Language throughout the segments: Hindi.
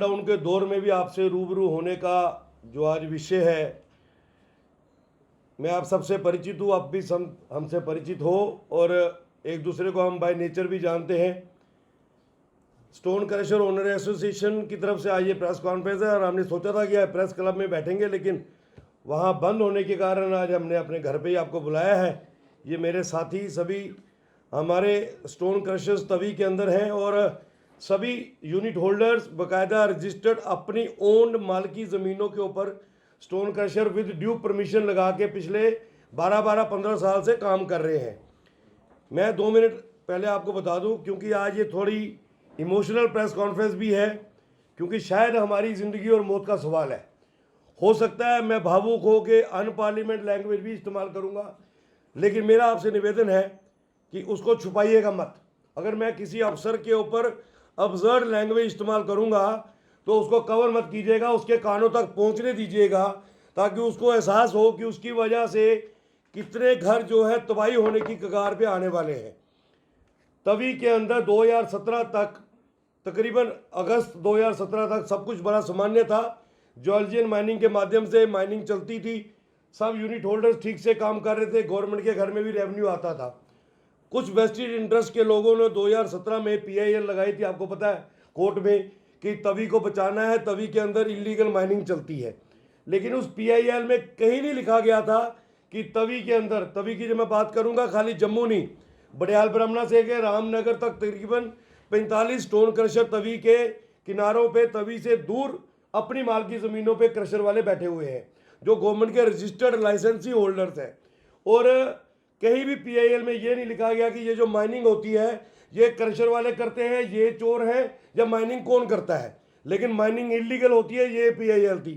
लॉकडाउन के दौर में भी आपसे रूबरू होने का जो आज विषय है, मैं आप सबसे परिचित हूँ, आप भी हमसे परिचित हो और एक दूसरे को हम बाय नेचर भी जानते हैं। स्टोन क्रशर ओनर एसोसिएशन की तरफ से आज ये प्रेस कॉन्फ्रेंस है और हमने सोचा था कि आज प्रेस क्लब में बैठेंगे, लेकिन वहाँ बंद होने के कारण आज हमने अपने घर पे ही आपको बुलाया है। ये मेरे साथी सभी हमारे स्टोन क्रशर्स तवी के अंदर हैं और सभी यूनिट होल्डर्स बाकायदा रजिस्टर्ड अपनी ओन्ड मालकी ज़मीनों के ऊपर stone crusher with due permission लगा के पिछले 12-15 साल से काम कर रहे हैं। मैं 2 मिनट पहले आपको बता दूं, क्योंकि आज ये थोड़ी इमोशनल प्रेस कॉन्फ्रेंस भी है, क्योंकि शायद हमारी ज़िंदगी और मौत का सवाल है। हो सकता है मैं भावुक हो के अनपार्लियामेंट लैंग्वेज भी इस्तेमाल करूंगा, लेकिन मेरा आपसे निवेदन है कि उसको छुपाइएगा मत। अगर मैं किसी अफसर के ऊपर अब्सर्ड लैंग्वेज इस्तेमाल करूंगा तो उसको कवर मत कीजिएगा, उसके कानों तक पहुंचने दीजिएगा, ताकि उसको एहसास हो कि उसकी वजह से कितने घर जो है तबाही होने की कगार पे आने वाले हैं। तभी के अंदर 2017 तक, तकरीबन अगस्त 2017 तक सब कुछ बड़ा सामान्य था। जॉर्जियन माइनिंग के माध्यम से माइनिंग चलती थी, सब यूनिट होल्डर्स ठीक से काम कर रहे थे, गवर्नमेंट के घर में भी रेवेन्यू आता था। कुछ वेस्टेड इंटरेस्ट के लोगों ने 2017 में PIL लगाई थी, आपको पता है, कोर्ट में, कि तवी को बचाना है, तवी के अंदर इलीगल माइनिंग चलती है। लेकिन उस PIL में कहीं नहीं लिखा गया था कि तवी के अंदर, तवी की जब मैं बात करूंगा खाली जम्मू नहीं, बडियाल ब्रह्मणा से के रामनगर तक तकरीबन 45 स्टोन क्रशर तवी के किनारों पे, तवी से दूर अपनी माल की ज़मीनों पे क्रशर वाले बैठे हुए हैं, जो गवर्नमेंट के रजिस्टर्ड लाइसेंसी होल्डर्स हैं। और कहीं भी PIL में ये नहीं लिखा गया कि ये जो माइनिंग होती है ये क्रशर वाले करते हैं, ये चोर हैं, या माइनिंग कौन करता है। लेकिन माइनिंग इलीगल होती है, ये PIL थी।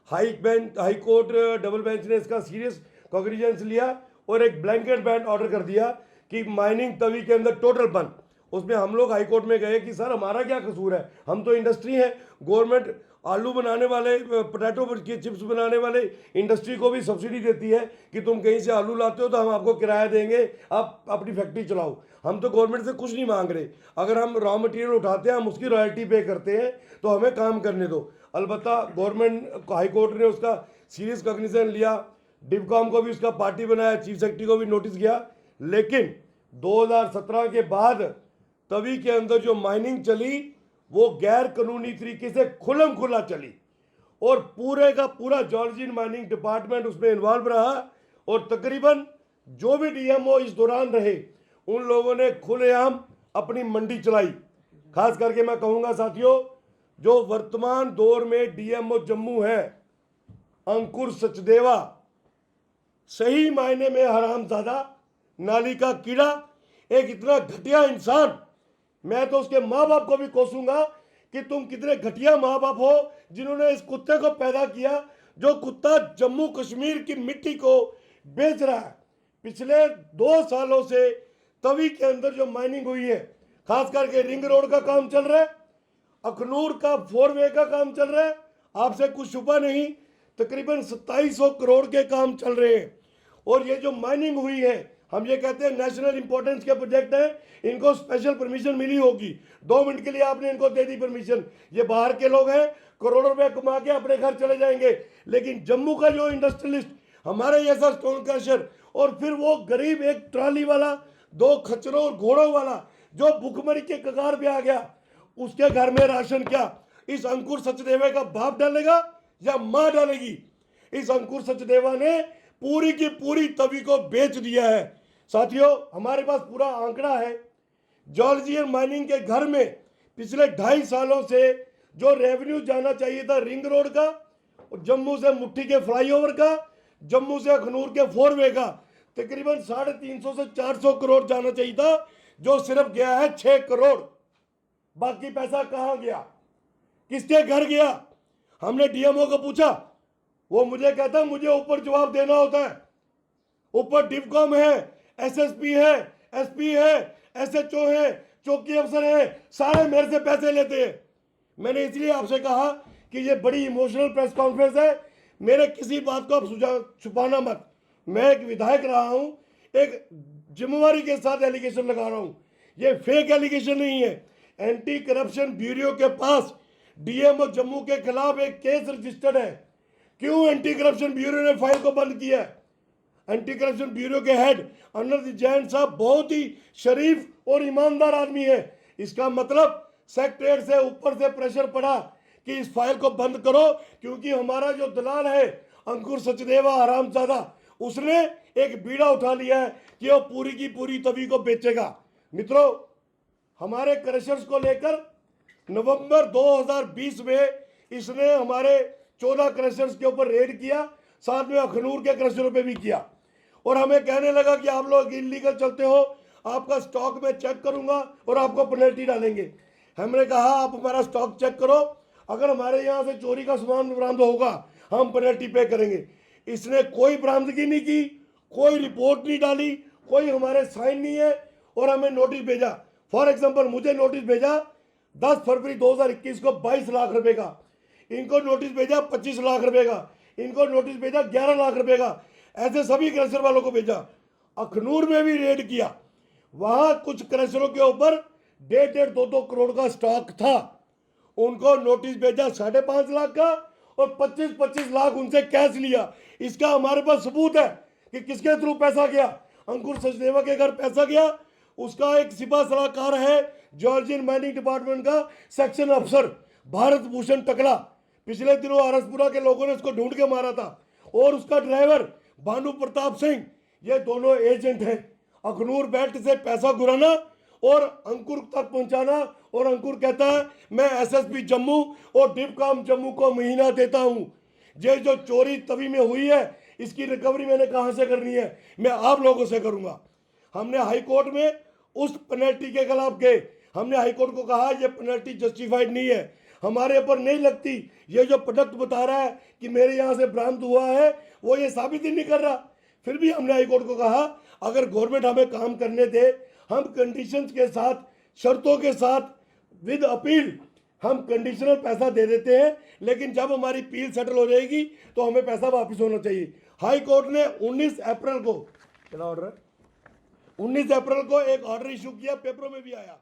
हाई कोर्ट डबल बेंच ने इसका सीरियस कॉग्निजेंस लिया और एक ब्लैंकेट बैन ऑर्डर कर दिया कि माइनिंग तवी के अंदर टोटल बंद। उसमें हम लोग हाई कोर्ट में गए कि सर हमारा क्या कसूर है, हम तो इंडस्ट्री है, गवर्नमेंट आलू बनाने वाले, पोटैटो के चिप्स बनाने वाले इंडस्ट्री को भी सब्सिडी देती है कि तुम कहीं से आलू लाते हो तो हम आपको किराया देंगे, आप अपनी फैक्ट्री चलाओ। हम तो गवर्नमेंट से कुछ नहीं मांग रहे, अगर हम रॉ मटेरियल उठाते हैं हम उसकी रॉयल्टी पे करते हैं, तो हमें काम करने दो। अलबत्ता गवर्नमेंट हाई कोर्ट ने उसका सीरियस कॉग्निशन लिया, डिवकॉम को भी उसका पार्टी बनाया, चीफ सेक्रेटरी को भी नोटिस किया। लेकिन 2017 के बाद तवी के अंदर जो माइनिंग चली वो गैर कानूनी तरीके से खुलम खुला चली और पूरे का पूरा जॉर्जियन माइनिंग डिपार्टमेंट उसमें इन्वॉल्व रहा। और तकरीबन जो भी DMO इस दौरान रहे उन लोगों ने खुलेआम अपनी मंडी चलाई। खास करके मैं कहूंगा साथियों, जो वर्तमान दौर में DMO जम्मू है, अंकुर सचदेवा, सही मायने में हरामजादा, नाली का कीड़ा, एक इतना घटिया इंसान। मैं तो उसके माँ बाप को भी कोसूंगा कि तुम कितने घटिया माँ बाप हो जिन्होंने इस कुत्ते को पैदा किया, जो कुत्ता जम्मू कश्मीर की मिट्टी को बेच रहा है। पिछले 2 सालों से तवी के अंदर जो माइनिंग हुई है, खास करके रिंग रोड का काम चल रहा है, अखनूर का 4 वे का काम चल रहा है, आपसे कुछ छुपा नहीं, तकरीबन 2700 करोड़ के काम चल रहे हैं। और ये जो माइनिंग हुई है, हम ये कहते हैं नेशनल इंपॉर्टेंस के प्रोजेक्ट हैं, इनको स्पेशल परमिशन मिली होगी। 2 मिनट के लिए आपने इनको दे दी परमिशन, ये बाहर के लोग हैं, करोड़ों रुपए कमा के अपने घर चले जाएंगे। लेकिन जम्मू का जो इंडस्ट्रियलिस्ट, हमारे जैसा स्टोन क्रशर, और फिर वो गरीब एक ट्रॉली वाला, 2 खच्चरों और घोड़ों वाला जो भुखमरी के कगार पे आ गया, उसके घर में राशन क्या इस अंकुर सचदेवा का बाप डालेगा या मां डालेगी? इस अंकुर सचदेवा ने पूरी की पूरी तवी को बेच दिया है। साथियों, हमारे पास पूरा आंकड़ा है, जॉर्जियन माइनिंग के घर में पिछले 2.5 सालों से जो रेवेन्यू जाना चाहिए था रिंग रोड का, जम्मू से मुट्ठी के फ्लाईओवर का, जम्मू से अखनूर के 4 वे का, तकरीबन 350 से 400 करोड़ जाना चाहिए था, जो सिर्फ गया है 6 करोड़। बाकी पैसा कहां गया, किसके घर गया? हमने DMO को पूछा, वो मुझे कहता मुझे ऊपर जवाब देना होता है, ऊपर डिवकॉम है, SSP है, SP है, SHO है, चौकी अफसर है, सारे मेरे से पैसे लेते हैं। मैंने इसलिए आपसे कहा कि ये बड़ी इमोशनल प्रेस कॉन्फ्रेंस है, मेरे किसी बात को आप छुपाना मत। मैं एक विधायक रहा हूं, एक जिम्मेवारी के साथ एलिगेशन लगा रहा हूं, ये फेक एलिगेशन नहीं है। एंटी करप्शन ब्यूरो के पास डीएमओ जम्मू के खिलाफ एक केस रजिस्टर्ड है। क्यों एंटी करप्शन ब्यूरो ने फाइल को बंद किया है? एंटी करप्शन ब्यूरो के हेड अनिल जैन साहब बहुत ही शरीफ और ईमानदार आदमी है। इसका मतलब सेक्रेटरीट से ऊपर से प्रेशर पड़ा कि इस फाइल को बंद करो, क्योंकि हमारा जो दलाल है अंकुर सचदेवा हरामजादा, उसने एक बीड़ा उठा लिया है कि वो पूरी की पूरी तवी को बेचेगा। मित्रों, हमारे क्रशर्स को लेकर नवंबर 2020 में इसने हमारे 14 क्रशर्स के ऊपर रेड किया, साथ में अखनूर के क्रशरों पे भी किया, और हमें कहने लगा कि आप लोग इलीगल चलते हो, आपका स्टॉक में चेक करूंगा और आपको पेनल्टी डालेंगे। हमने कहा आप हमारा स्टॉक चेक करो, अगर हमारे यहाँ से चोरी का सामान बरामद होगा हम पेनल्टी पे करेंगे। इसने कोई बरामदगी नहीं की, कोई रिपोर्ट नहीं डाली, कोई हमारे साइन नहीं है, और हमें नोटिस भेजा। फॉर एग्जांपल मुझे नोटिस भेजा 10 फरवरी 2021 को 22 लाख रुपए का, इनको नोटिस भेजा 25 लाख रुपए का, इनको नोटिस भेजा 11 लाख रुपए का, ऐसे सभी क्रशर वालों को भेजा। अखनूर में भी रेड किया, वहां कुछ क्रशरों के ऊपर 1.5-2 करोड़ का स्टॉक था, उनको नोटिस भेजा 5.5 लाख का, और 25-25 लाख उनसे कैश लिया। इसका हमारे पास सबूत है कि किसके थ्रू पैसा गया। अंकुर सचदेवा के घर पैसा गया, उसका एक सिपा सलाहकार है जॉर्जियन माइनिंग डिपार्टमेंट का सेक्शन अफसर भारत भूषण टकला, पिछले दिनों आरसपुरा के लोगों ने उसको ढूंढ के मारा था, और उसका ड्राइवर भानु प्रताप सिंह, ये दोनों एजेंट हैं। अखनूर बेल्ट से पैसा घुराना और अंकुर तक पहुंचाना, और अंकुर कहता है मैं एसएसपी जम्मू और डिपकाम जम्मू को महीना देता हूं। ये जो चोरी तवी में हुई है इसकी रिकवरी मैंने कहां से करनी है? मैं आप लोगों से करूंगा। हमने हाई कोर्ट में उस पेनल्टी के खिलाफ गए, हमने हाई कोर्ट को कहा यह पेनल्टी जस्टिफाइड नहीं है, हमारे ऊपर नहीं लगती। ये जो प्रोडक्ट बता रहा है कि मेरे यहाँ से बरामद हुआ है वो ये साबित ही नहीं कर रहा। फिर भी हमने हाई कोर्ट को कहा अगर गवर्नमेंट हमें काम करने दे, हम कंडीशंस के साथ, शर्तों के साथ, विद अपील हम कंडीशनल पैसा दे देते हैं, लेकिन जब हमारी अपील सेटल हो जाएगी तो हमें पैसा वापस होना चाहिए। हाई कोर्ट ने 19 अप्रैल को, क्या ऑर्डर है, 19 अप्रैल को एक ऑर्डर इशू किया, पेपरों में भी आया।